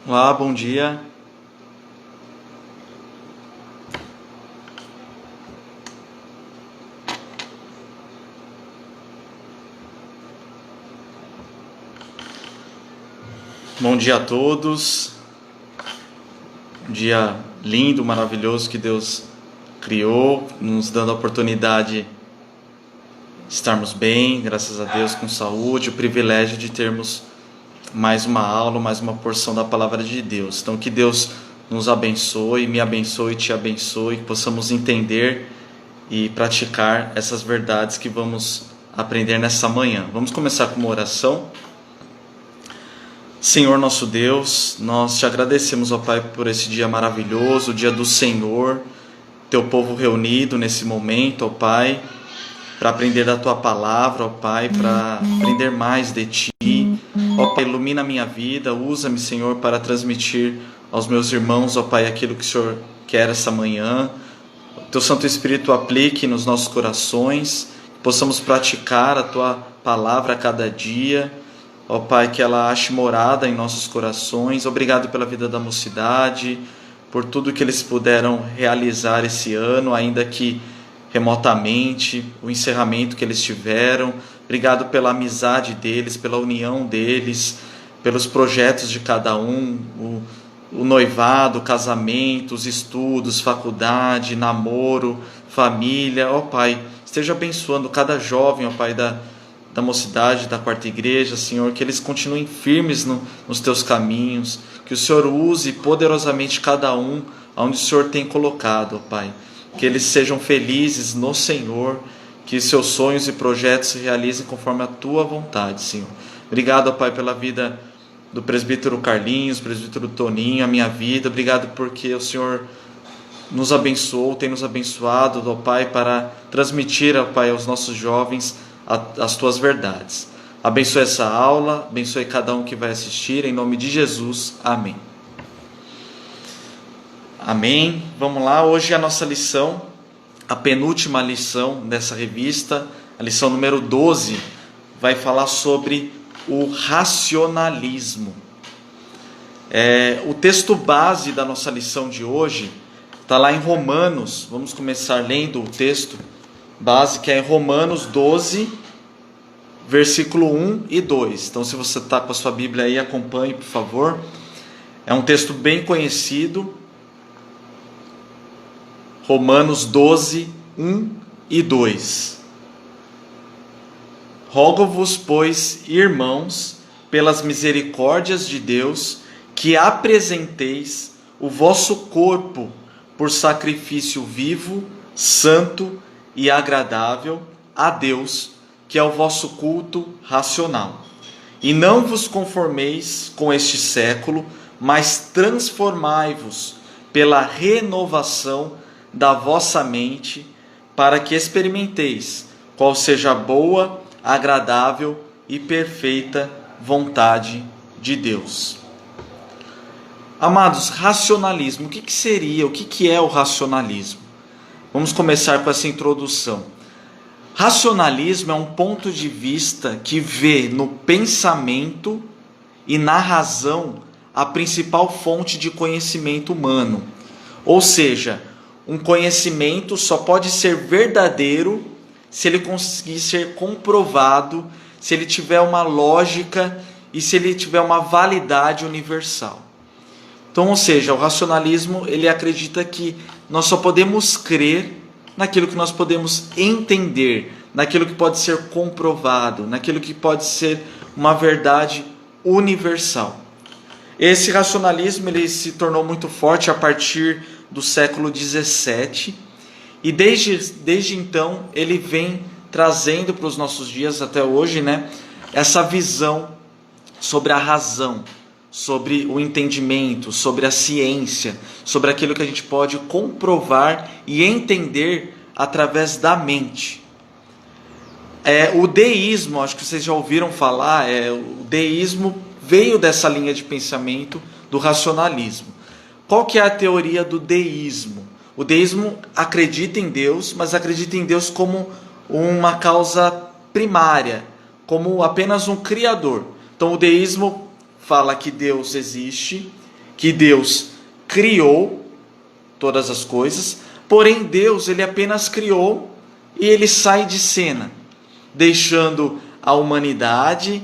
Olá, bom dia. Bom dia a todos. Um dia lindo, maravilhoso que Deus criou, nos dando a oportunidade de estarmos bem, graças a Deus, com saúde, o privilégio de termos mais uma aula, mais uma porção da palavra de Deus. Então que Deus nos abençoe, me abençoe, te abençoe, que possamos entender e praticar essas verdades que vamos aprender nessa manhã. Vamos começar com uma oração. Senhor nosso Deus, nós te agradecemos, ó Pai, por esse dia maravilhoso, o dia do Senhor, teu povo reunido nesse momento, ó Pai, para aprender da tua palavra, ó Pai, para aprender mais de ti. Ó Pai, ilumina a minha vida, usa-me, Senhor, para transmitir aos meus irmãos, ó Pai, aquilo que o Senhor quer essa manhã. Teu Santo Espírito aplique nos nossos corações, que possamos praticar a tua palavra a cada dia. Ó Pai, que ela ache morada em nossos corações. Obrigado pela vida da mocidade, por tudo que eles puderam realizar esse ano, ainda que remotamente, o encerramento que eles tiveram. Obrigado pela amizade deles, pela união deles, pelos projetos de cada um, o noivado, o casamento, os estudos, faculdade, namoro, família. Ó Pai, esteja abençoando cada jovem, ó Pai, da mocidade, da quarta igreja, Senhor, que eles continuem firmes nos teus caminhos, que o Senhor use poderosamente cada um onde o Senhor tem colocado, ó Pai, que eles sejam felizes no Senhor, que seus sonhos e projetos se realizem conforme a tua vontade, Senhor. Obrigado, ó Pai, pela vida do presbítero Carlinhos, presbítero Toninho, a minha vida. Obrigado porque o Senhor nos abençoou, tem nos abençoado, ó Pai, para transmitir, ó Pai, aos nossos jovens as tuas verdades. Abençoe essa aula, abençoe cada um que vai assistir, em nome de Jesus, amém. Amém. Vamos lá, hoje a nossa lição, a penúltima lição dessa revista, a lição número 12, vai falar sobre o racionalismo. O texto base da nossa lição de hoje está lá em Romanos. Vamos começar lendo o texto base, que é em Romanos 12, versículo 1 e 2. Então, se você está com a sua Bíblia aí, acompanhe, por favor. É um texto bem conhecido. Romanos 12, 1 e 2. Rogo-vos, pois, irmãos, pelas misericórdias de Deus, que apresenteis o vosso corpo por sacrifício vivo, santo e agradável a Deus, que é o vosso culto racional. E não vos conformeis com este século, mas transformai-vos pela renovação da vossa mente, para que experimenteis qual seja a boa, agradável e perfeita vontade de Deus. Amados, racionalismo, o que seria, o que é o racionalismo? Vamos começar com essa introdução. Racionalismo é um ponto de vista que vê no pensamento e na razão a principal fonte de conhecimento humano. Ou seja, um conhecimento só pode ser verdadeiro se ele conseguir ser comprovado, se ele tiver uma lógica e se ele tiver uma validade universal. Então, ou seja, o racionalismo ele acredita que nós só podemos crer naquilo que nós podemos entender, naquilo que pode ser comprovado, naquilo que pode ser uma verdade universal. Esse racionalismo ele se tornou muito forte a partir do século XVII e desde então ele vem trazendo para os nossos dias até hoje, essa visão sobre a razão, sobre o entendimento, sobre a ciência, sobre aquilo que a gente pode comprovar e entender através da mente. O deísmo, acho que vocês já ouviram falar, o deísmo veio dessa linha de pensamento do racionalismo. Qual que é a teoria do deísmo? O deísmo acredita em Deus, mas acredita em Deus como uma causa primária, como apenas um criador. Então o deísmo fala que Deus existe que Deus criou todas as coisas, porém Deus ele apenas criou e ele sai de cena, deixando a humanidade,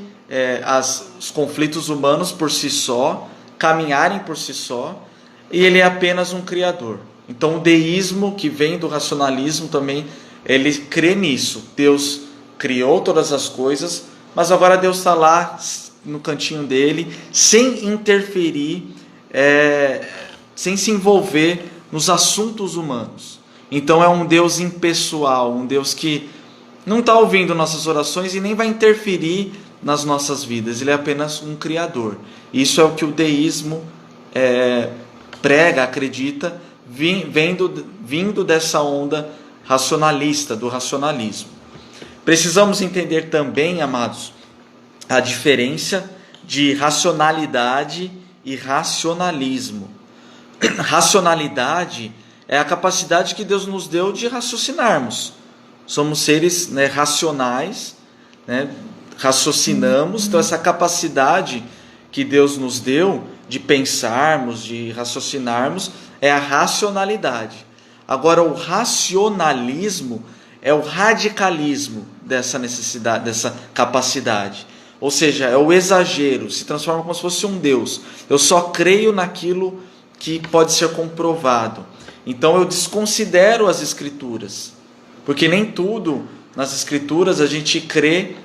os conflitos humanos por si só, caminharem por si só, e ele é apenas um criador. Então o deísmo, que vem do racionalismo também, ele crê nisso. Deus criou todas as coisas, mas agora Deus está lá no cantinho dele, sem interferir, sem se envolver nos assuntos humanos. Então é um Deus impessoal, um Deus que não está ouvindo nossas orações e nem vai interferir nas nossas vidas. Ele é apenas um criador. Isso é o que o deísmo prega, acredita, vindo dessa onda racionalista, do racionalismo. Precisamos entender também, amados, a diferença de racionalidade e racionalismo. Racionalidade é a capacidade que Deus nos deu de raciocinarmos. Somos seres, racionais, raciocinamos. Então essa capacidade que Deus nos deu de pensarmos, de raciocinarmos, é a racionalidade. Agora o racionalismo é o radicalismo dessa necessidade, dessa capacidade. Ou seja, é o exagero, se transforma como se fosse um Deus. Eu só creio naquilo que pode ser comprovado. Então eu desconsidero as Escrituras, porque nem tudo nas Escrituras a gente crê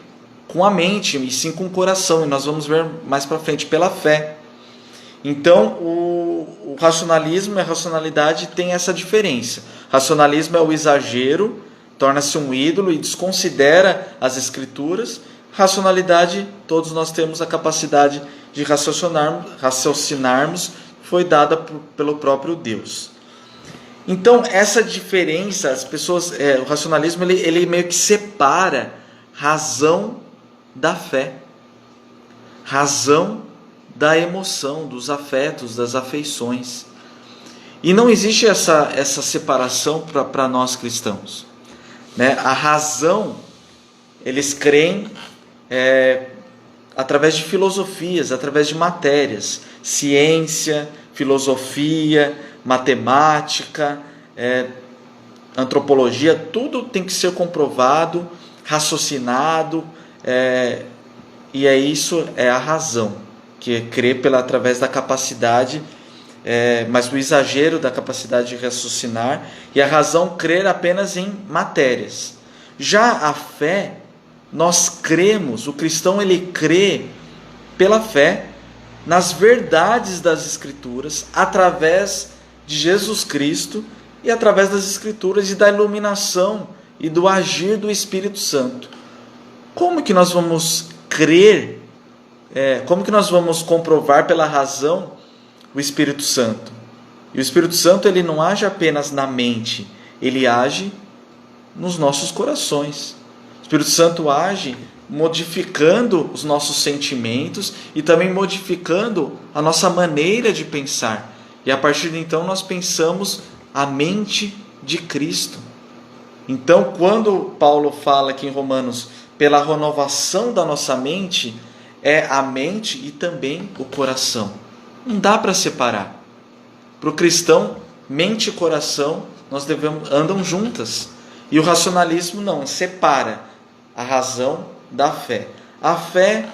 com a mente, e sim com o coração, e nós vamos ver mais para frente, pela fé. Então o racionalismo e a racionalidade tem essa diferença. Racionalismo é o exagero, torna-se um ídolo e desconsidera as Escrituras. Racionalidade, todos nós temos a capacidade de raciocinarmos, foi dada pelo próprio Deus. Então essa diferença, as pessoas, o racionalismo ele meio que separa razão da fé, razão da emoção, dos afetos, das afeições. E não existe essa separação para nós cristãos. A razão, eles creem através de filosofias, através de matérias, ciência, filosofia, matemática, antropologia, tudo tem que ser comprovado, raciocinado, e isso é a razão, que crê através da capacidade, mas o exagero da capacidade de raciocinar, e a razão crer apenas em matérias. Já a fé, nós cremos, o cristão ele crê pela fé nas verdades das Escrituras, através de Jesus Cristo e através das Escrituras e da iluminação e do agir do Espírito Santo. Como que nós vamos crer, como que nós vamos comprovar pela razão o Espírito Santo? E o Espírito Santo ele não age apenas na mente, ele age nos nossos corações. O Espírito Santo age modificando os nossos sentimentos e também modificando a nossa maneira de pensar. E a partir de então nós pensamos a mente de Cristo. Então, quando Paulo fala aqui em Romanos, pela renovação da nossa mente, é a mente e também o coração. Não dá para separar. Para o cristão, mente e coração andam juntas. E o racionalismo não, separa a razão da fé. A fé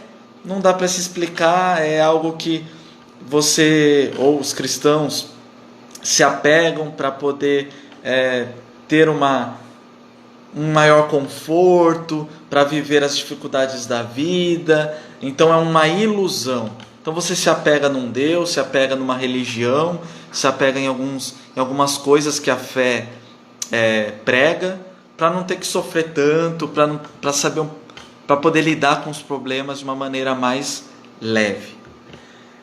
não dá para se explicar, é algo que você ou os cristãos se apegam para poder ter um maior conforto, para viver as dificuldades da vida. Então é uma ilusão. Então você se apega num Deus, se apega numa religião, se apega em algumas coisas que a fé prega, para não ter que sofrer tanto, para poder lidar com os problemas de uma maneira mais leve.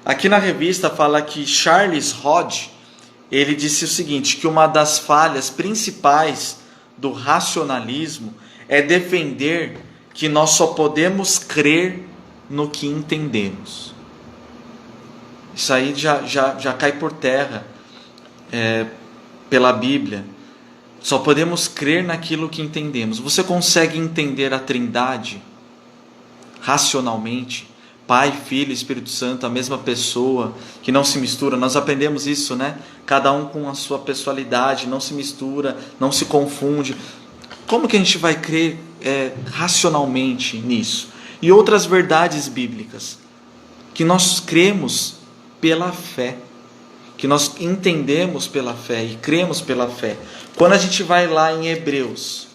Aqui na revista fala que Charles Hodge, ele disse o seguinte, que uma das falhas principais do racionalismo é defender que nós só podemos crer no que entendemos. Isso aí já cai por terra pela Bíblia. Só podemos crer naquilo que entendemos. Você consegue entender a Trindade racionalmente? Pai, Filho e Espírito Santo, a mesma pessoa, que não se mistura. Nós aprendemos isso, né? Cada um com a sua pessoalidade, não se mistura, não se confunde. Como que a gente vai crer racionalmente nisso? E outras verdades bíblicas, que nós cremos pela fé, que nós entendemos pela fé e cremos pela fé. Quando a gente vai lá em Hebreus,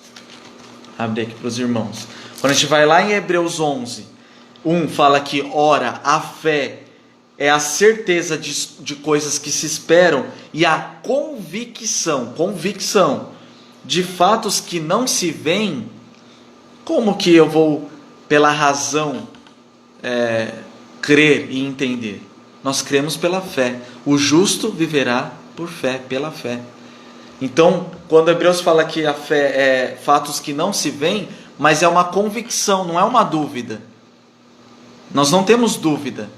abre aqui para os irmãos, quando a gente vai lá em Hebreus 11, 1 fala que, ora, a fé é a certeza de coisas que se esperam e a convicção de fatos que não se veem. Como que eu vou, pela razão, crer e entender? Nós cremos pela fé. O justo viverá por fé, pela fé. Então, quando Hebreus fala que a fé é fatos que não se veem, mas é uma convicção, não é uma dúvida. Nós não temos dúvida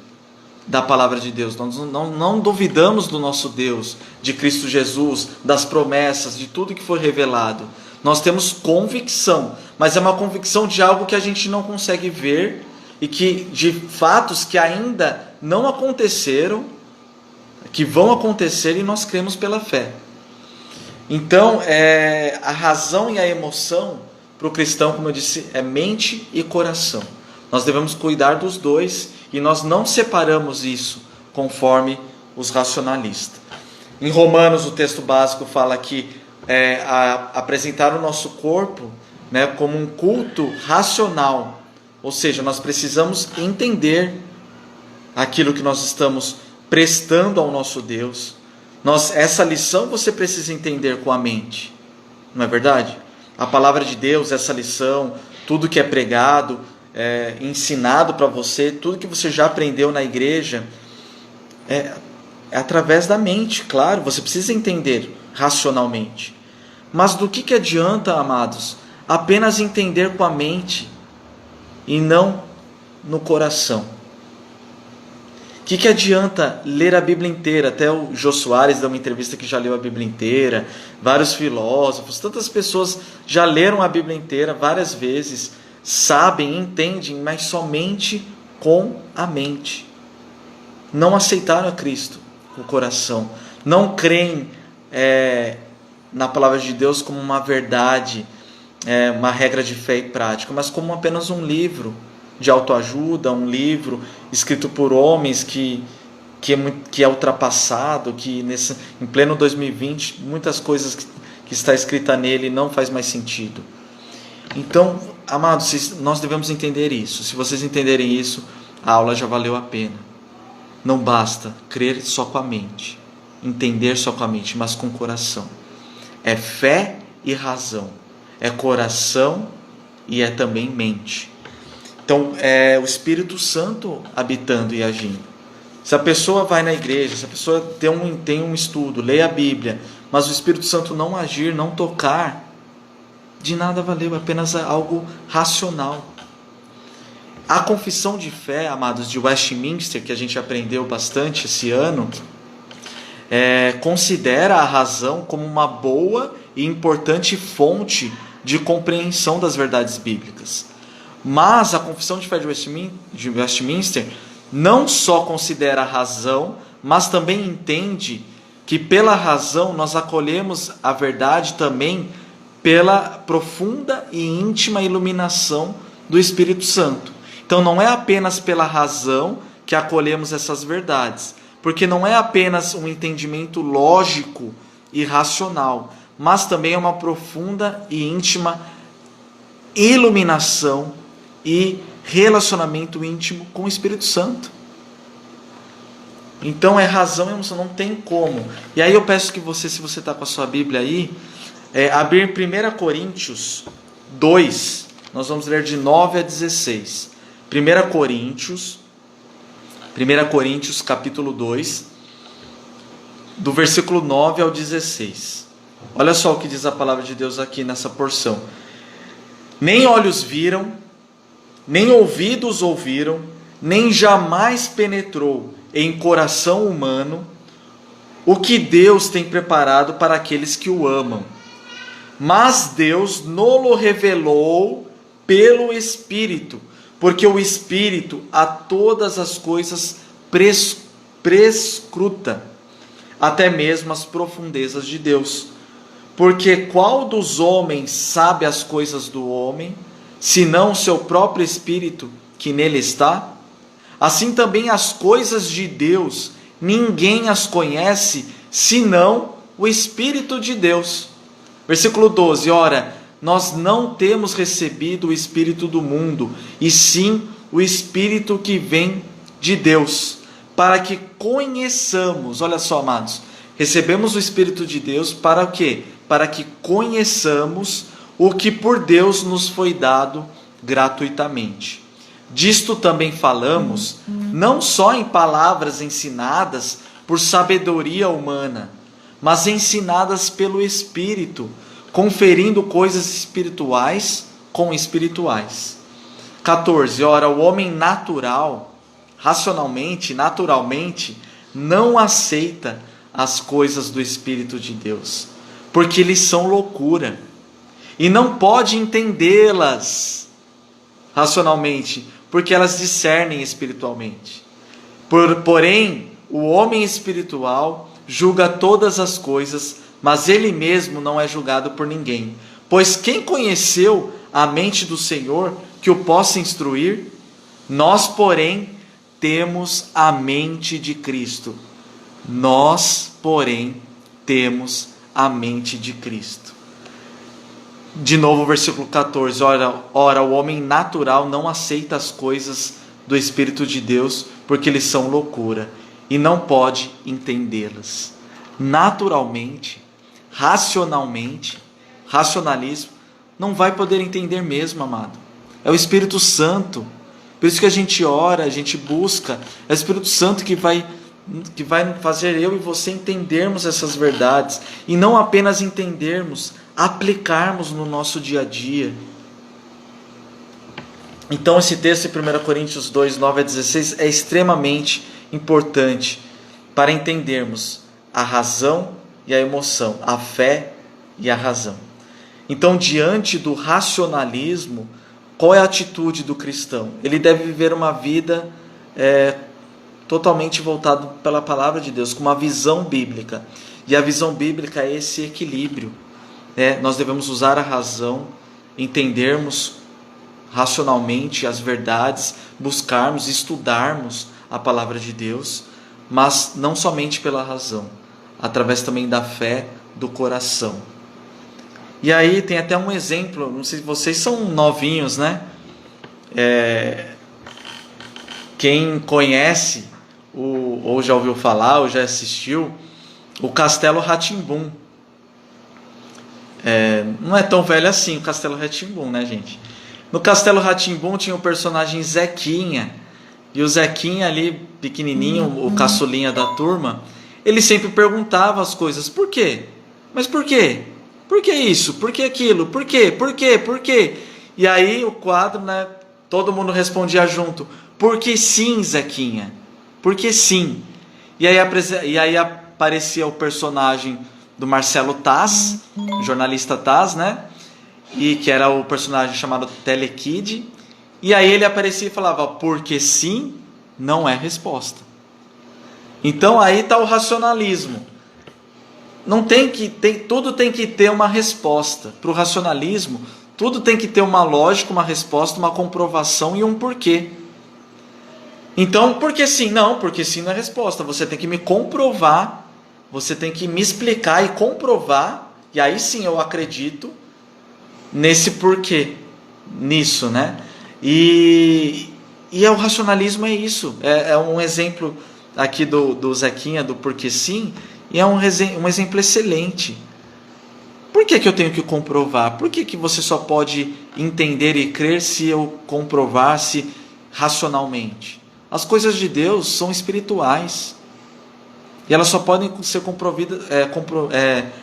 da palavra de Deus, nós não duvidamos do nosso Deus, de Cristo Jesus, das promessas, de tudo que foi revelado. Nós temos convicção, mas é uma convicção de algo que a gente não consegue ver e de fatos que ainda não aconteceram, que vão acontecer, e nós cremos pela fé. Então, a razão e a emoção para o cristão, como eu disse, é mente e coração. Nós devemos cuidar dos dois e nós não separamos isso conforme os racionalistas. Em Romanos, o texto básico fala que apresentar o nosso corpo, né, como um culto racional. Ou seja, nós precisamos entender aquilo que nós estamos prestando ao nosso Deus. Essa lição você precisa entender com a mente, não é verdade? A palavra de Deus, essa lição, tudo que é pregado, ensinado para você, tudo que você já aprendeu na igreja, é através da mente, claro, você precisa entender racionalmente. Mas do que adianta, amados, apenas entender com a mente e não no coração? O que adianta ler a Bíblia inteira? Até o Jô Soares deu uma entrevista que já leu a Bíblia inteira, vários filósofos, tantas pessoas já leram a Bíblia inteira várias vezes, sabem, entendem, mas somente com a mente. Não aceitaram a Cristo com o coração, não creem na palavra de Deus como uma verdade, uma regra de fé e prática, mas como apenas um livro de autoajuda, um livro escrito por homens que é ultrapassado, que em pleno 2020, muitas coisas que está escrita nele não faz mais sentido. Então, amados, nós devemos entender isso. Se vocês entenderem isso, a aula já valeu a pena. Não basta crer só com a mente, entender só com a mente, mas com o coração. É fé e razão, é coração e é também mente. Então, é o Espírito Santo habitando e agindo. Se a pessoa vai na igreja, se a pessoa tem um estudo, lê a Bíblia, mas o Espírito Santo não agir, não tocar, de nada valeu, é apenas algo racional. A confissão de fé, amados, de Westminster, que a gente aprendeu bastante esse ano, considera a razão como uma boa e importante fonte de compreensão das verdades bíblicas. Mas a confissão de fé de Westminster não só considera a razão, mas também entende que pela razão nós acolhemos a verdade também pela profunda e íntima iluminação do Espírito Santo. Então não é apenas pela razão que acolhemos essas verdades, porque não é apenas um entendimento lógico e racional, mas também é uma profunda e íntima iluminação e relacionamento íntimo com o Espírito Santo. Então é razão e emoção, não tem como. E aí eu peço que você, se você está com a sua Bíblia aí, abrir 1 Coríntios 2, nós vamos ler de 9 a 16. 1 Coríntios capítulo 2, do versículo 9 ao 16. Olha só o que diz a palavra de Deus aqui nessa porção. Nem olhos viram, nem ouvidos ouviram, nem jamais penetrou em coração humano o que Deus tem preparado para aqueles que o amam. Mas Deus nolo revelou pelo Espírito, porque o Espírito a todas as coisas prescruta, até mesmo as profundezas de Deus. Porque qual dos homens sabe as coisas do homem, senão o seu próprio Espírito que nele está? Assim também as coisas de Deus, ninguém as conhece, senão o Espírito de Deus. Versículo 12, ora, nós não temos recebido o Espírito do mundo, e sim o Espírito que vem de Deus, para que conheçamos, olha só, amados, recebemos o Espírito de Deus para o quê? Para que conheçamos o que por Deus nos foi dado gratuitamente. Disto também falamos, não só em palavras ensinadas por sabedoria humana, mas ensinadas pelo Espírito, conferindo coisas espirituais com espirituais. 14. Ora, o homem natural, racionalmente, naturalmente, não aceita as coisas do Espírito de Deus, porque eles são loucura, e não pode entendê-las racionalmente, porque elas discernem espiritualmente. Porém, o homem espiritual julga todas as coisas, mas ele mesmo não é julgado por ninguém. Pois quem conheceu a mente do Senhor que o possa instruir? Nós, porém, temos a mente de Cristo. Nós, porém, temos a mente de Cristo. De novo, versículo 14. Ora, o homem natural não aceita as coisas do Espírito de Deus, porque eles são loucura, e não pode entendê-las. Naturalmente, racionalmente, racionalismo, não vai poder entender mesmo, amado. É o Espírito Santo. Por isso que a gente ora, a gente busca. É o Espírito Santo que vai fazer eu e você entendermos essas verdades. E não apenas entendermos, aplicarmos no nosso dia a dia. Então esse texto em 1 Coríntios 2, 9 a 16 é extremamente importante para entendermos a razão e a emoção, a fé e a razão. Então, diante do racionalismo, qual é a atitude do cristão? Ele deve viver uma vida totalmente voltada pela palavra de Deus, com uma visão bíblica. E a visão bíblica é esse equilíbrio. Nós devemos usar a razão, entendermos racionalmente as verdades, buscarmos, estudarmos a palavra de Deus, mas não somente pela razão, através também da fé do coração. E aí tem até um exemplo, não sei se vocês são novinhos, né? Quem conhece, ou já ouviu falar, ou já assistiu, o Castelo Rá-Tim-Bum. Não é tão velho assim o Castelo Rá-Tim-Bum, né, gente? No Castelo Rá-Tim-Bum tinha o personagem Zequinha. E o Zequinha ali, pequenininho, o caçulinha da turma, ele sempre perguntava as coisas. Por quê? Mas por quê? Por que isso? Por que aquilo? Por quê? Por quê? Por quê? E aí o quadro, né, todo mundo respondia junto. Porque sim, Zequinha. Porque sim. E aí aparecia o personagem do Marcelo Taz, jornalista Taz, né? E que era o personagem chamado Telekid. E aí ele aparecia e falava, porque sim não é resposta. Então aí está o racionalismo. Tudo tem que ter uma resposta. Para o racionalismo, tudo tem que ter uma lógica, uma resposta, uma comprovação e um porquê. Então, porque sim? Não, porque sim não é resposta. Você tem que me comprovar, você tem que me explicar e comprovar, e aí sim eu acredito nesse porquê, nisso, né? E o racionalismo é isso. É um exemplo aqui do Zequinha, do porquê sim, e é um exemplo excelente. Por que eu tenho que comprovar? Por que você só pode entender e crer se eu comprovasse racionalmente? As coisas de Deus são espirituais. E elas só podem ser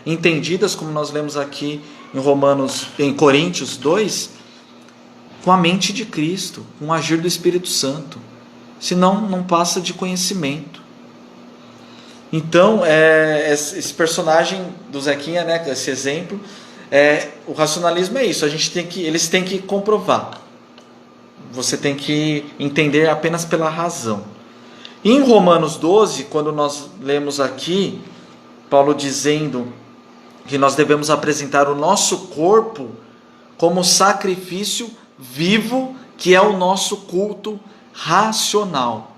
entendidas, como nós lemos aqui em Coríntios 2, com a mente de Cristo, com o agir do Espírito Santo. Senão, não passa de conhecimento. Então, esse personagem do Zequinha, né, esse exemplo, o racionalismo é isso. Eles têm que comprovar. você tem que entender apenas pela razão. E em Romanos 12, quando nós lemos aqui, Paulo dizendo que nós devemos apresentar o nosso corpo como sacrifício vivo, que é o nosso culto racional.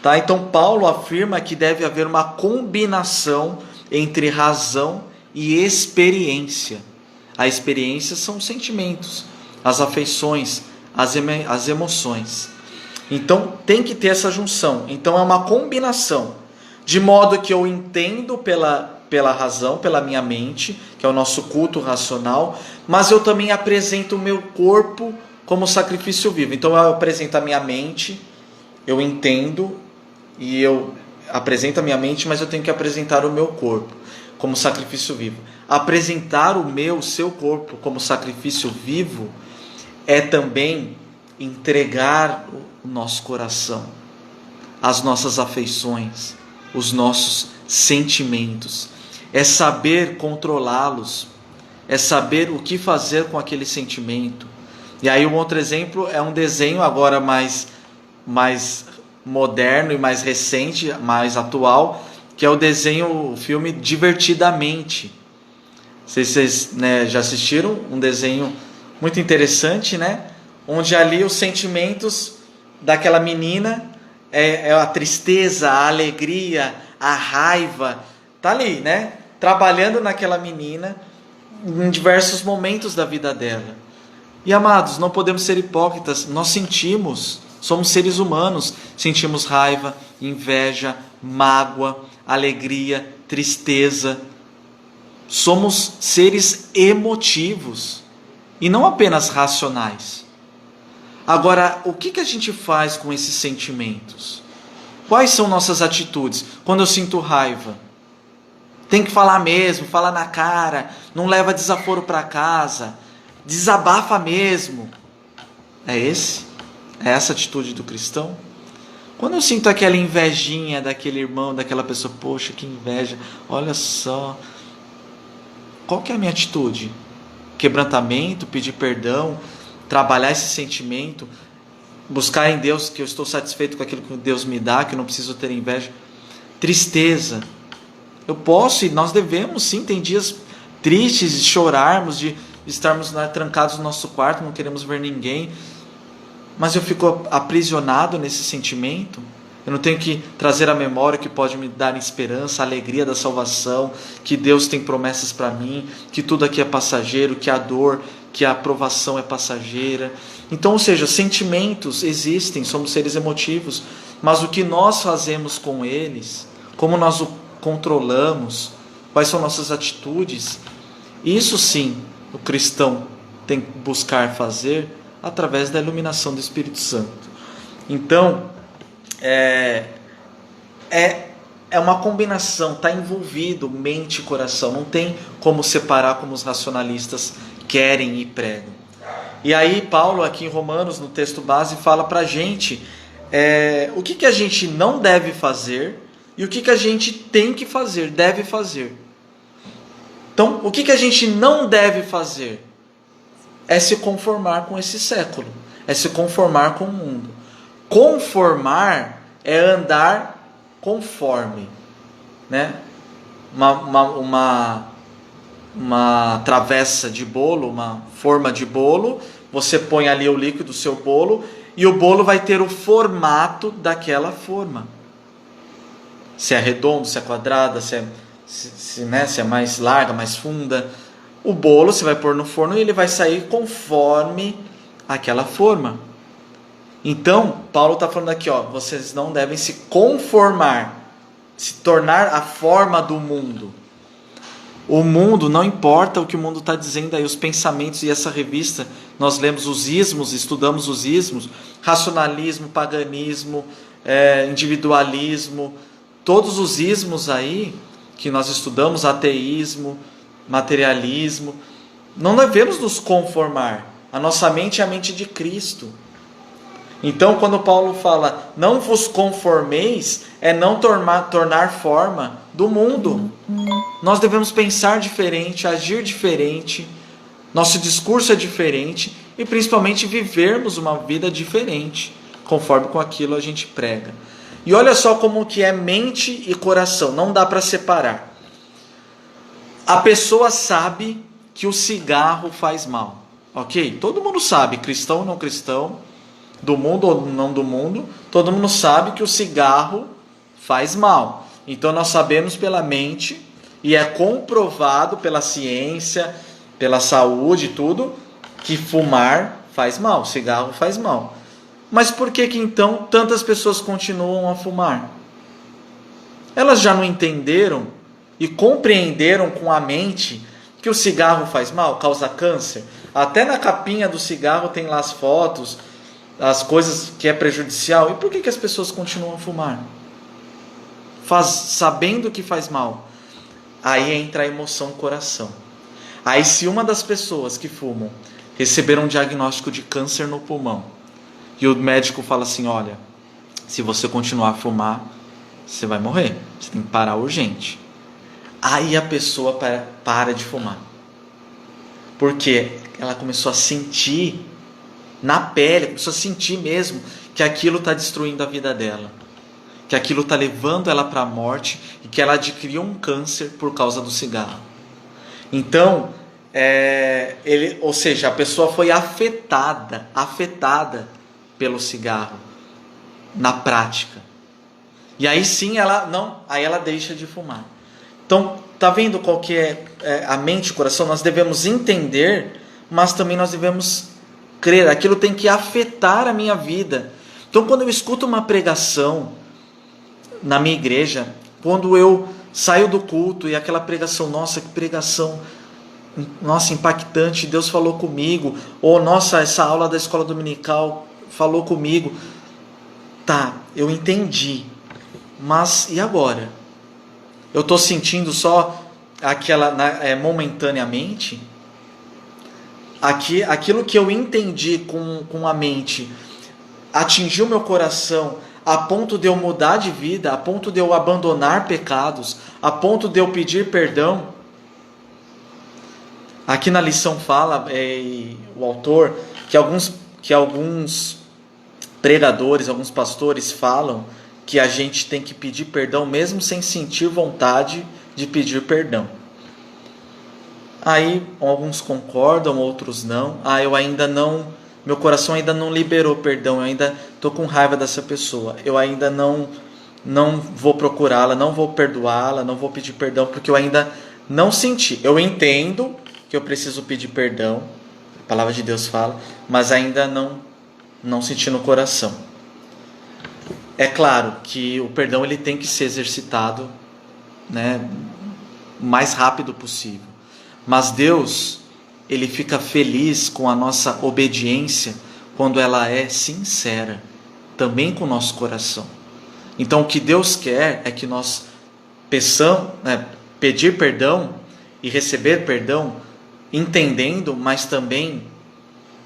Tá? Então Paulo afirma que deve haver uma combinação entre razão e experiência. A experiência são os sentimentos, as afeições, as emoções. Então tem que ter essa junção. Então é uma combinação, de modo que eu entendo pela razão, pela minha mente, que é o nosso culto racional, mas eu também apresento o meu corpo como sacrifício vivo. Então eu apresento a minha mente, eu entendo e eu apresento a minha mente, mas eu tenho que apresentar o meu corpo como sacrifício vivo. Apresentar o seu corpo como sacrifício vivo é também entregar o nosso coração, as nossas afeições, os nossos sentimentos. É saber controlá-los, é saber o que fazer com aquele sentimento. E aí um outro exemplo é um desenho agora mais moderno e mais recente, mais atual, que é o filme Divertidamente. Vocês já assistiram? Um desenho muito interessante, né? Onde ali os sentimentos daquela menina é a tristeza, a alegria, a raiva, tá ali, né? Trabalhando naquela menina em diversos momentos da vida dela. E amados, não podemos ser hipócritas, nós sentimos, somos seres humanos, sentimos raiva, inveja, mágoa, alegria, tristeza. Somos seres emotivos e não apenas racionais. Agora, o que a gente faz com esses sentimentos? Quais são nossas atitudes? Quando eu sinto raiva, tem que falar mesmo, falar na cara, não leva desaforo para casa, desabafa mesmo. É essa atitude do cristão? Quando eu sinto aquela invejinha daquele irmão, daquela pessoa, poxa, que inveja, olha só. Qual que é a minha atitude? Quebrantamento, pedir perdão, trabalhar esse sentimento, buscar em Deus que eu estou satisfeito com aquilo que Deus me dá, que eu não preciso ter inveja. Tristeza. Eu posso e nós devemos sim, tem dias tristes de chorarmos, de estarmos trancados no nosso quarto, não queremos ver ninguém, mas eu fico aprisionado nesse sentimento. Eu não tenho que trazer a memória que pode me dar esperança, a alegria da salvação, que Deus tem promessas para mim, que tudo aqui é passageiro, que a dor, que a aprovação é passageira. Então, ou seja, sentimentos existem, somos seres emotivos, mas o que nós fazemos com eles, como nós o controlamos, quais são nossas atitudes, isso sim o cristão tem que buscar fazer através da iluminação do Espírito Santo. Então, é uma combinação, está envolvido mente e coração, não tem como separar como os racionalistas querem e pregam. E aí Paulo aqui em Romanos, no texto base, fala para a gente o que a gente não deve fazer e o que a gente tem que fazer, deve fazer. Então, o que a gente não deve fazer? É se conformar com esse século, é se conformar com o mundo. Conformar é andar conforme, né? Uma travessa de bolo, uma forma de bolo, você põe ali o líquido do seu bolo e o bolo vai ter o formato daquela forma. Se é redondo, se é quadrada, se é mais larga, mais funda. O bolo você vai pôr no forno e ele vai sair conforme aquela forma. Então, Paulo está falando aqui, vocês não devem se conformar, se tornar a forma do mundo. O mundo, não importa o que o mundo está dizendo aí, os pensamentos, e essa revista, nós lemos os ismos, estudamos os ismos, racionalismo, paganismo, individualismo, todos os ismos aí que nós estudamos, ateísmo, materialismo, não devemos nos conformar. A nossa mente é a mente de Cristo. Então, quando Paulo fala, não vos conformeis, é não tornar forma do mundo. Nós devemos pensar diferente, agir diferente, nosso discurso é diferente, e principalmente vivermos uma vida diferente, conforme com aquilo a gente prega. E olha só como que é mente e coração, não dá para separar. A pessoa sabe que o cigarro faz mal, ok? Todo mundo sabe, cristão ou não cristão, do mundo ou não do mundo, todo mundo sabe que o cigarro faz mal. Então nós sabemos pela mente, e é comprovado pela ciência, pela saúde e tudo, que fumar faz mal, cigarro faz mal. Mas por que então tantas pessoas continuam a fumar? Elas já não entenderam e compreenderam com a mente que o cigarro faz mal, causa câncer? Até na capinha do cigarro tem lá as fotos, as coisas que é prejudicial. E por que as pessoas continuam a fumar? Sabendo que faz mal. Aí entra a emoção no coração. Aí se uma das pessoas que fumam receber um diagnóstico de câncer no pulmão, e o médico fala assim, olha, se você continuar a fumar, você vai morrer, você tem que parar urgente. Aí a pessoa para de fumar. Porque ela começou a sentir na pele, começou a sentir mesmo que aquilo está destruindo a vida dela, que aquilo está levando ela para a morte e que ela adquiriu um câncer por causa do cigarro. Então, ou seja, a pessoa foi afetada pelo cigarro na prática. E aí sim ela deixa de fumar. Então, tá vendo qual que é a mente e o coração? Nós devemos entender, mas também nós devemos crer. Aquilo tem que afetar a minha vida. Então, quando eu escuto uma pregação na minha igreja, quando eu saio do culto e aquela pregação, nossa, que pregação, nossa, impactante, Deus falou comigo, ou nossa, essa aula da escola dominical falou comigo, tá, eu entendi, mas e agora? Eu estou sentindo só momentaneamente? Aquilo que eu entendi com a mente atingiu meu coração a ponto de eu mudar de vida, a ponto de eu abandonar pecados, a ponto de eu pedir perdão? Aqui na lição fala o autor que alguns pregadores, alguns pastores falam que a gente tem que pedir perdão mesmo sem sentir vontade de pedir perdão. Aí alguns concordam, outros não. Meu coração ainda não liberou perdão, eu ainda estou com raiva dessa pessoa, eu ainda não vou procurá-la, não vou perdoá-la, não vou pedir perdão, porque eu ainda não senti. Eu entendo que eu preciso pedir perdão, a palavra de Deus fala, mas ainda não senti no coração. É claro que o perdão ele tem que ser exercitado, né, o mais rápido possível. Mas Deus, ele fica feliz com a nossa obediência quando ela é sincera, também com o nosso coração. Então o que Deus quer é que nós peçamos, pedir perdão e receber perdão, entendendo, mas também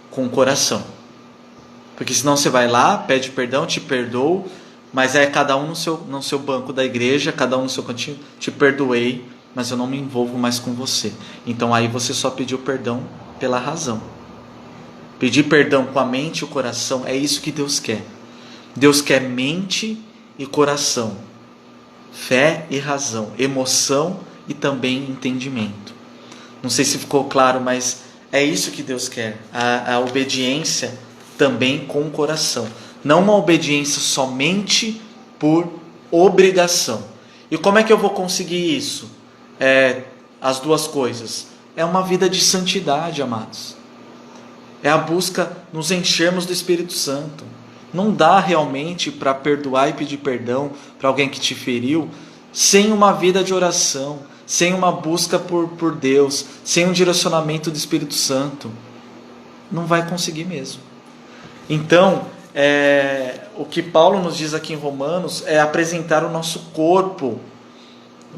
com o coração. Porque senão você vai lá, pede perdão, te perdoo, mas é cada um no seu banco da igreja, cada um no seu cantinho, te perdoei, mas eu não me envolvo mais com você. Então aí você só pediu perdão pela razão. Pedir perdão com a mente e o coração, é isso que Deus quer. Deus quer mente e coração, fé e razão, emoção e também entendimento. Não sei se ficou claro, mas é isso que Deus quer. A obediência também com o coração. Não uma obediência somente por obrigação. E como é que eu vou conseguir isso? As duas coisas. É uma vida de santidade, amados. É a busca, nos enchermos do Espírito Santo. Não dá realmente para perdoar e pedir perdão para alguém que te feriu sem uma vida de oração, sem uma busca por Deus, sem um direcionamento do Espírito Santo. Não vai conseguir mesmo. Então, o que Paulo nos diz aqui em Romanos é apresentar o nosso corpo.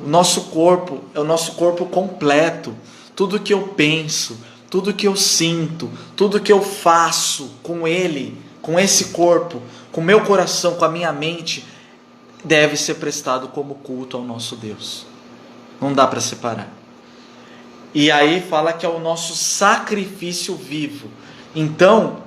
O nosso corpo é o nosso corpo completo. Tudo que eu penso, tudo que eu sinto, tudo que eu faço com ele, com esse corpo, com o meu coração, com a minha mente, deve ser prestado como culto ao nosso Deus. Não dá para separar. E aí fala que é o nosso sacrifício vivo. Então,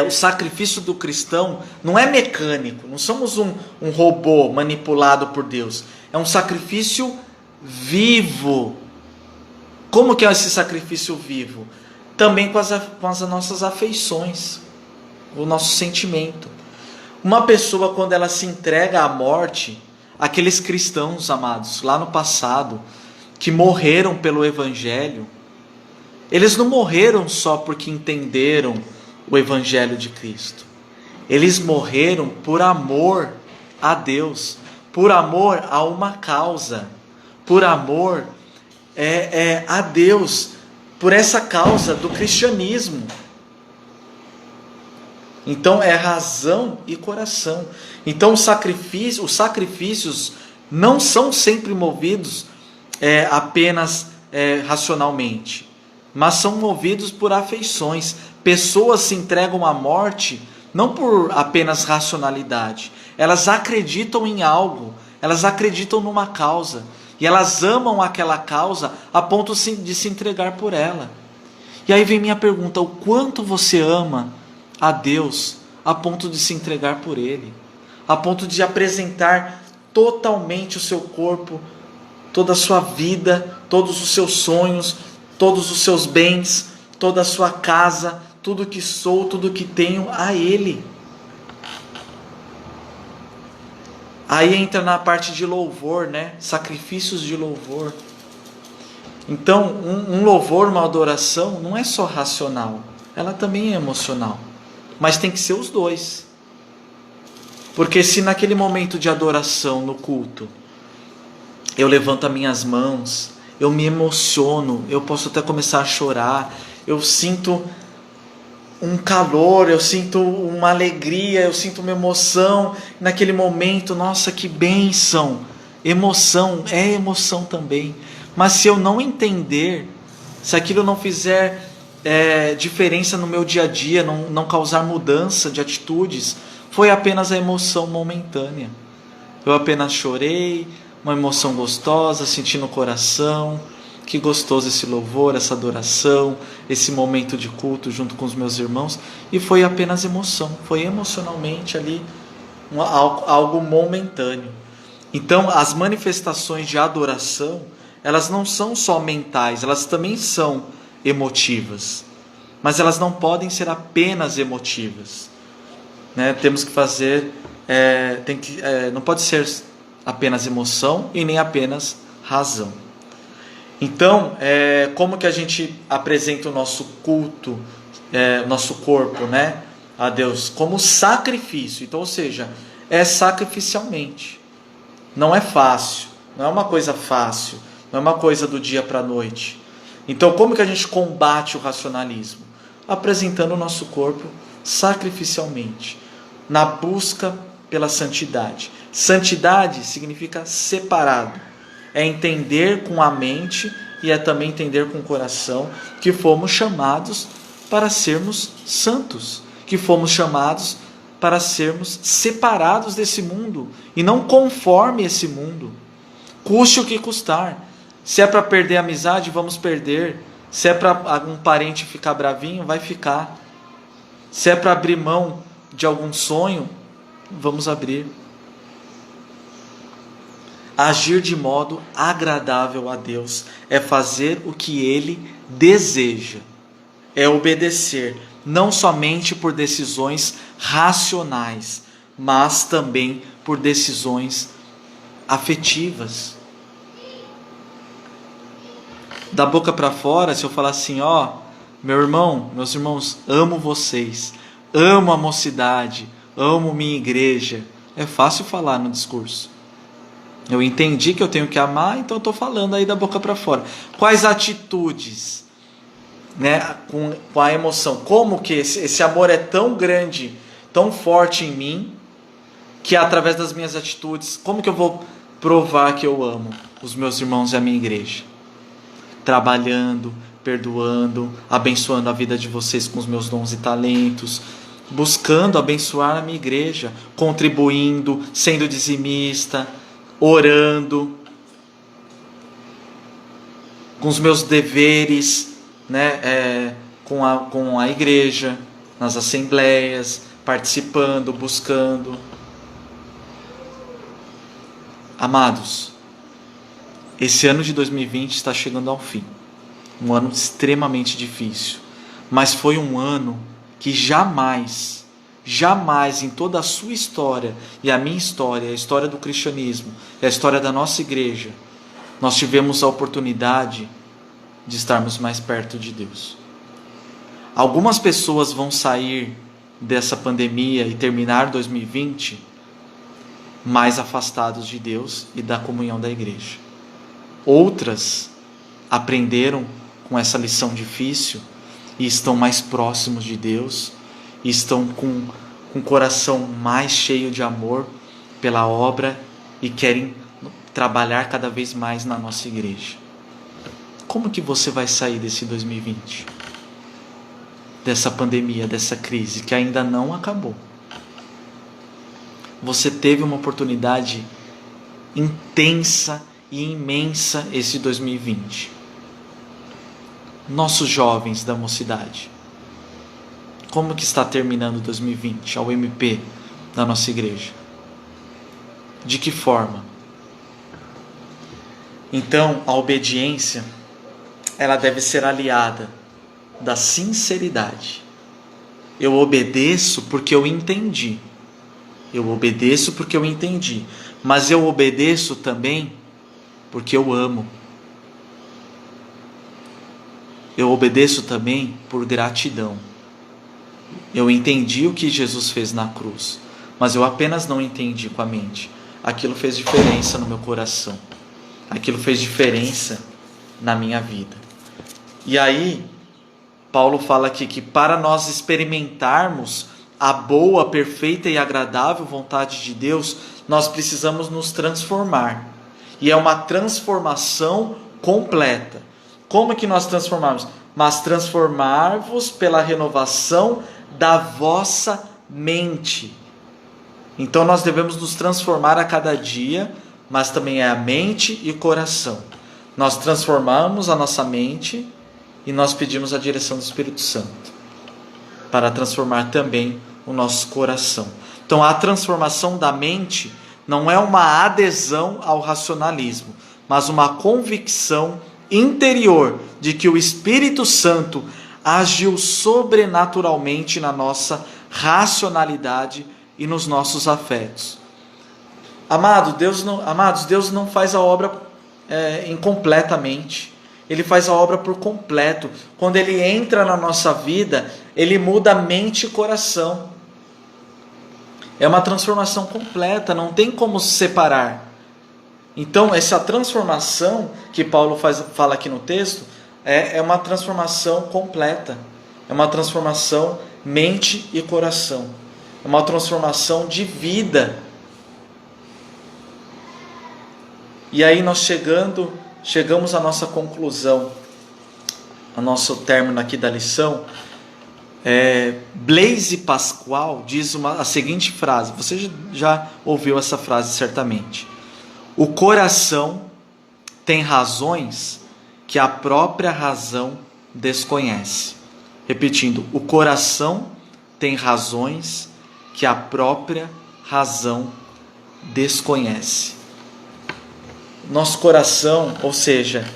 o sacrifício do cristão não é mecânico, não somos um robô manipulado por Deus. É um sacrifício vivo. Como que é esse sacrifício vivo? Também com as nossas afeições, o nosso sentimento. Uma pessoa, quando ela se entrega à morte, aqueles cristãos, amados, lá no passado, que morreram pelo Evangelho, eles não morreram só porque entenderam o Evangelho de Cristo. Eles morreram por amor a Deus, por amor a uma causa, por amor a Deus, por essa causa do cristianismo. Então é razão e coração. Então os sacrifícios não são sempre movidos apenas racionalmente, mas são movidos por afeições. Pessoas se entregam à morte não por apenas racionalidade. Elas acreditam em algo, elas acreditam numa causa, e elas amam aquela causa a ponto de se entregar por ela. E aí vem minha pergunta: o quanto você ama a Deus a ponto de se entregar por Ele, a ponto de apresentar totalmente o seu corpo, toda a sua vida, todos os seus sonhos, todos os seus bens, toda a sua casa, tudo que sou, tudo que tenho a Ele? Aí entra na parte de louvor, né? Sacrifícios de louvor. Então, um louvor, uma adoração, não é só racional, ela também é emocional. Mas tem que ser os dois. Porque se naquele momento de adoração, no culto, eu levanto as minhas mãos, eu me emociono, eu posso até começar a chorar, eu sinto um calor, eu sinto uma alegria, eu sinto uma emoção naquele momento. Nossa, que bênção! Emoção é emoção também. Mas se eu não entender, se aquilo não fizer diferença no meu dia a dia, não causar mudança de atitudes, foi apenas a emoção momentânea. Eu apenas chorei, uma emoção gostosa, senti no coração. Que gostoso esse louvor, essa adoração, esse momento de culto junto com os meus irmãos. E foi apenas emoção, foi emocionalmente ali algo momentâneo. Então as manifestações de adoração, elas não são só mentais, elas também são emotivas. Mas elas não podem ser apenas emotivas, né? Temos que fazer, não pode ser apenas emoção e nem apenas razão. Então, como que a gente apresenta o nosso culto, nosso corpo, né, a Deus? Como sacrifício. Então, ou seja, sacrificialmente. Não é fácil, não é uma coisa fácil, não é uma coisa do dia para a noite. Então, como que a gente combate o racionalismo? Apresentando o nosso corpo sacrificialmente, na busca pela santidade. Santidade significa separado. É entender com a mente e é também entender com o coração que fomos chamados para sermos santos, que fomos chamados para sermos separados desse mundo e não conforme esse mundo, custe o que custar. Se é para perder a amizade, vamos perder. Se é para um parente ficar bravinho, vai ficar. Se é para abrir mão de algum sonho, vamos abrir. Agir de modo agradável a Deus é fazer o que Ele deseja, é obedecer, não somente por decisões racionais, mas também por decisões afetivas. Da boca para fora, se eu falar assim, meus irmãos, amo vocês, amo a mocidade, amo minha igreja, é fácil falar no discurso. Eu entendi que eu tenho que amar, então eu estou falando aí da boca para fora. Quais atitudes, né, com a emoção? Como que esse amor é tão grande, tão forte em mim, que através das minhas atitudes, como que eu vou provar que eu amo os meus irmãos e a minha igreja? Trabalhando, perdoando, abençoando a vida de vocês com os meus dons e talentos, buscando abençoar a minha igreja, contribuindo, sendo dizimista, orando, com os meus deveres, né, com a igreja, nas assembleias, participando, buscando. Amados, esse ano de 2020 está chegando ao fim. Um ano extremamente difícil. Mas foi um ano que jamais em toda a sua história, e a minha história, a história do cristianismo, e a história da nossa igreja, nós tivemos a oportunidade de estarmos mais perto de Deus. Algumas pessoas vão sair dessa pandemia e terminar 2020 mais afastados de Deus e da comunhão da igreja. Outras aprenderam com essa lição difícil e estão mais próximos de Deus, e estão com o coração mais cheio de amor pela obra e querem trabalhar cada vez mais na nossa igreja. Como que você vai sair desse 2020? Dessa pandemia, dessa crise que ainda não acabou. Você teve uma oportunidade intensa e imensa esse 2020. Nossos jovens da mocidade, como que está terminando 2020, ao MP da nossa igreja? De que forma? Então, a obediência, ela deve ser aliada da sinceridade. Eu obedeço porque eu entendi. Eu obedeço porque eu entendi. Mas eu obedeço também porque eu amo. Eu obedeço também por gratidão. Eu entendi o que Jesus fez na cruz, mas eu apenas não entendi com a mente. Aquilo fez diferença no meu coração. Aquilo fez diferença na minha vida. E aí, Paulo fala aqui que para nós experimentarmos a boa, perfeita e agradável vontade de Deus, nós precisamos nos transformar. E é uma transformação completa. Como é que nós transformamos? Mas transformar-vos pela renovação da vossa mente. Então nós devemos nos transformar a cada dia, mas também é a mente e o coração. Nós transformamos a nossa mente e nós pedimos a direção do Espírito Santo para transformar também o nosso coração. Então a transformação da mente não é uma adesão ao racionalismo, mas uma convicção interior de que o Espírito Santo agiu sobrenaturalmente na nossa racionalidade e nos nossos afetos. Amados, Deus não faz a obra incompletamente. Ele faz a obra por completo. Quando Ele entra na nossa vida, Ele muda a mente e coração. É uma transformação completa, não tem como se separar. Então, essa transformação que Paulo fala aqui no texto é uma transformação completa. É uma transformação mente e coração. É uma transformação de vida. E aí nós chegamos à nossa conclusão, ao nosso término aqui da lição. Blaise Pascal diz a seguinte frase, você já ouviu essa frase certamente: o coração tem razões que a própria razão desconhece. Repetindo, o coração tem razões que a própria razão desconhece. Nosso coração, ou seja,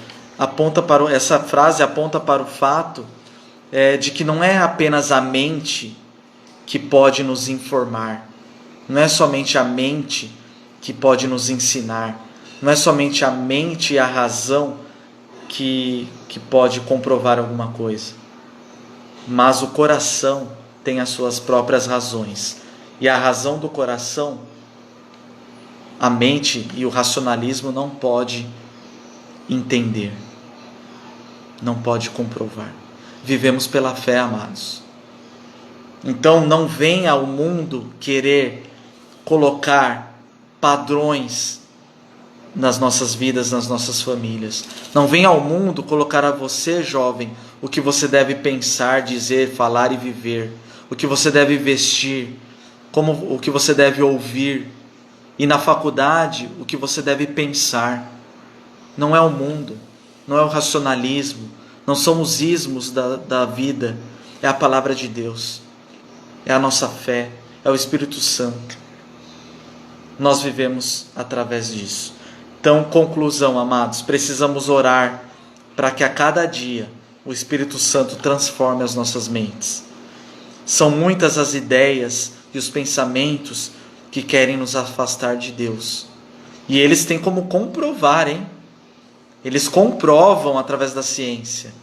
essa frase aponta para o fato de que não é apenas a mente que pode nos informar, não é somente a mente que pode nos ensinar, não é somente a mente e a razão que pode comprovar alguma coisa, mas o coração tem as suas próprias razões, e a razão do coração, a mente e o racionalismo não pode entender, não pode comprovar. Vivemos pela fé, amados. Então não venha ao mundo querer colocar padrões nas nossas vidas, nas nossas famílias. Não venha ao mundo colocar a você, jovem, o que você deve pensar, dizer, falar e viver, o que você deve vestir, o que você deve ouvir, e na faculdade o que você deve pensar. Não é o mundo, não é o racionalismo, não são os ismos da vida, é a palavra de Deus, é a nossa fé, é o Espírito Santo. Nós vivemos através disso. Então, conclusão, amados, precisamos orar para que a cada dia o Espírito Santo transforme as nossas mentes. São muitas as ideias e os pensamentos que querem nos afastar de Deus. E eles têm como comprovar, hein? Eles comprovam através da ciência.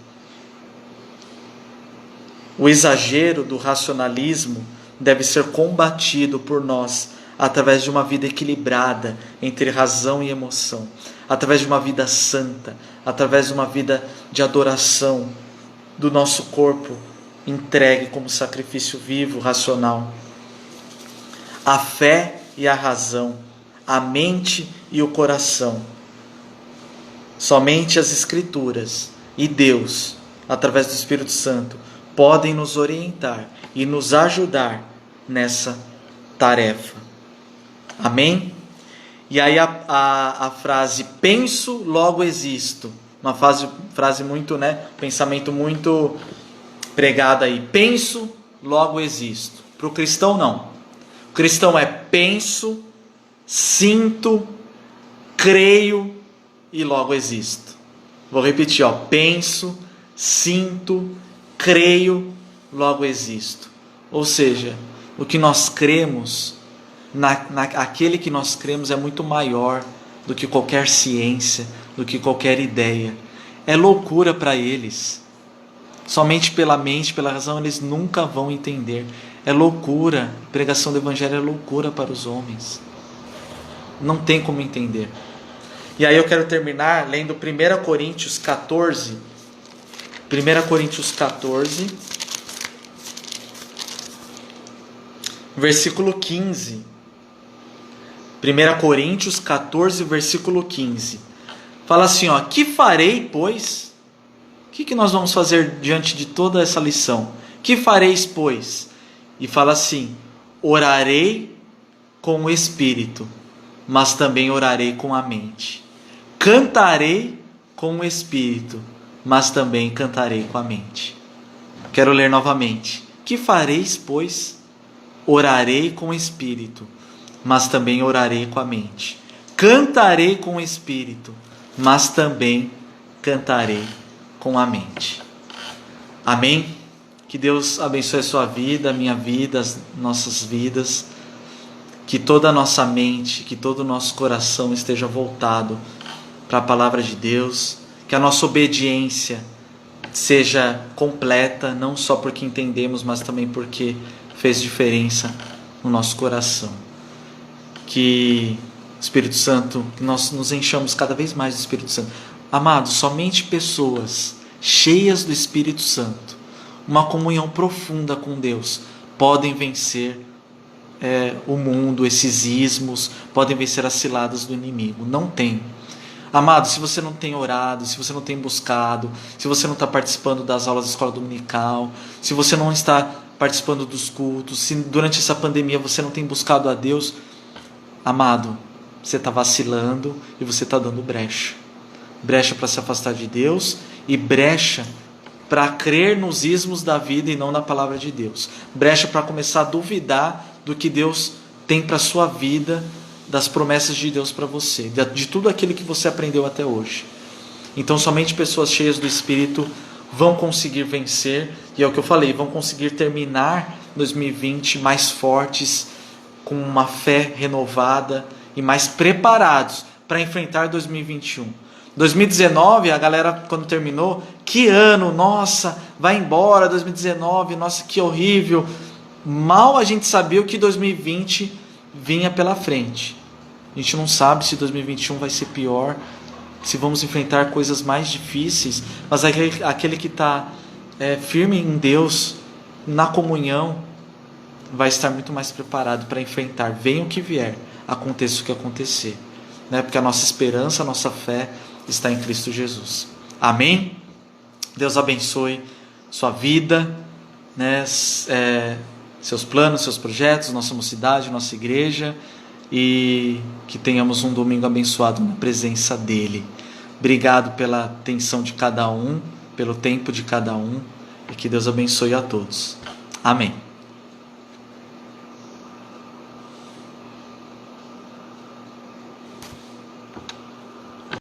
O exagero do racionalismo deve ser combatido por nós através de uma vida equilibrada entre razão e emoção, através de uma vida santa, através de uma vida de adoração do nosso corpo entregue como sacrifício vivo, racional. A fé e a razão, a mente e o coração. Somente as Escrituras e Deus, através do Espírito Santo, podem nos orientar e nos ajudar nessa tarefa. Amém? E aí a frase penso, logo existo. Uma frase muito, pensamento muito pregado aí. Penso, logo existo. Para o cristão não. O cristão é penso, sinto, creio e logo existo. Vou repetir, penso, sinto, creio, logo existo. Ou seja, o que nós cremos, aquele que nós cremos é muito maior do que qualquer ciência, do que qualquer ideia. É loucura para eles. Somente pela mente, pela razão, eles nunca vão entender. É loucura. A pregação do Evangelho é loucura para os homens. Não tem como entender. E aí eu quero terminar lendo 1 Coríntios 14. 1 Coríntios 14, versículo 15. 1 Coríntios 14, versículo 15. Fala assim, que farei, pois? O que nós vamos fazer diante de toda essa lição? Que fareis, pois? E fala assim, orarei com o Espírito, mas também orarei com a mente. Cantarei com o Espírito, mas também cantarei com a mente. Quero ler novamente. Que fareis, pois? Orarei com o Espírito, mas também orarei com a mente. Cantarei com o Espírito, mas também cantarei com a mente. Amém? Que Deus abençoe a sua vida, a minha vida, as nossas vidas. Que toda a nossa mente, que todo o nosso coração esteja voltado para a palavra de Deus. Que a nossa obediência seja completa, não só porque entendemos, mas também porque fez diferença no nosso coração. Que o Espírito Santo, que nós nos enchamos cada vez mais do Espírito Santo. Amados, somente pessoas cheias do Espírito Santo, uma comunhão profunda com Deus, podem vencer o mundo, esses ismos, podem vencer as ciladas do inimigo. Não tem. Amado, se você não tem orado, se você não tem buscado, se você não está participando das aulas da escola dominical, se você não está participando dos cultos, se durante essa pandemia você não tem buscado a Deus, amado, você está vacilando e você está dando brecha. Brecha para se afastar de Deus e brecha para crer nos ismos da vida e não na palavra de Deus. Brecha para começar a duvidar do que Deus tem para a sua vida, das promessas de Deus para você, de tudo aquilo que você aprendeu até hoje. Então somente pessoas cheias do Espírito vão conseguir vencer, e é o que eu falei, vão conseguir terminar 2020 mais fortes, com uma fé renovada e mais preparados para enfrentar 2021. 2019, a galera quando terminou, que ano, nossa, vai embora 2019, nossa, que horrível. Mal a gente sabia o que 2020 vinha pela frente. A gente não sabe se 2021 vai ser pior, se vamos enfrentar coisas mais difíceis, mas aquele que está firme em Deus, na comunhão, vai estar muito mais preparado para enfrentar, venha o que vier, aconteça o que acontecer, porque a nossa esperança, a nossa fé está em Cristo Jesus. Amém? Deus abençoe sua vida, seus planos, seus projetos, nossa mocidade, nossa igreja, e que tenhamos um domingo abençoado na presença dEle. Obrigado pela atenção de cada um, pelo tempo de cada um e que Deus abençoe a todos. Amém.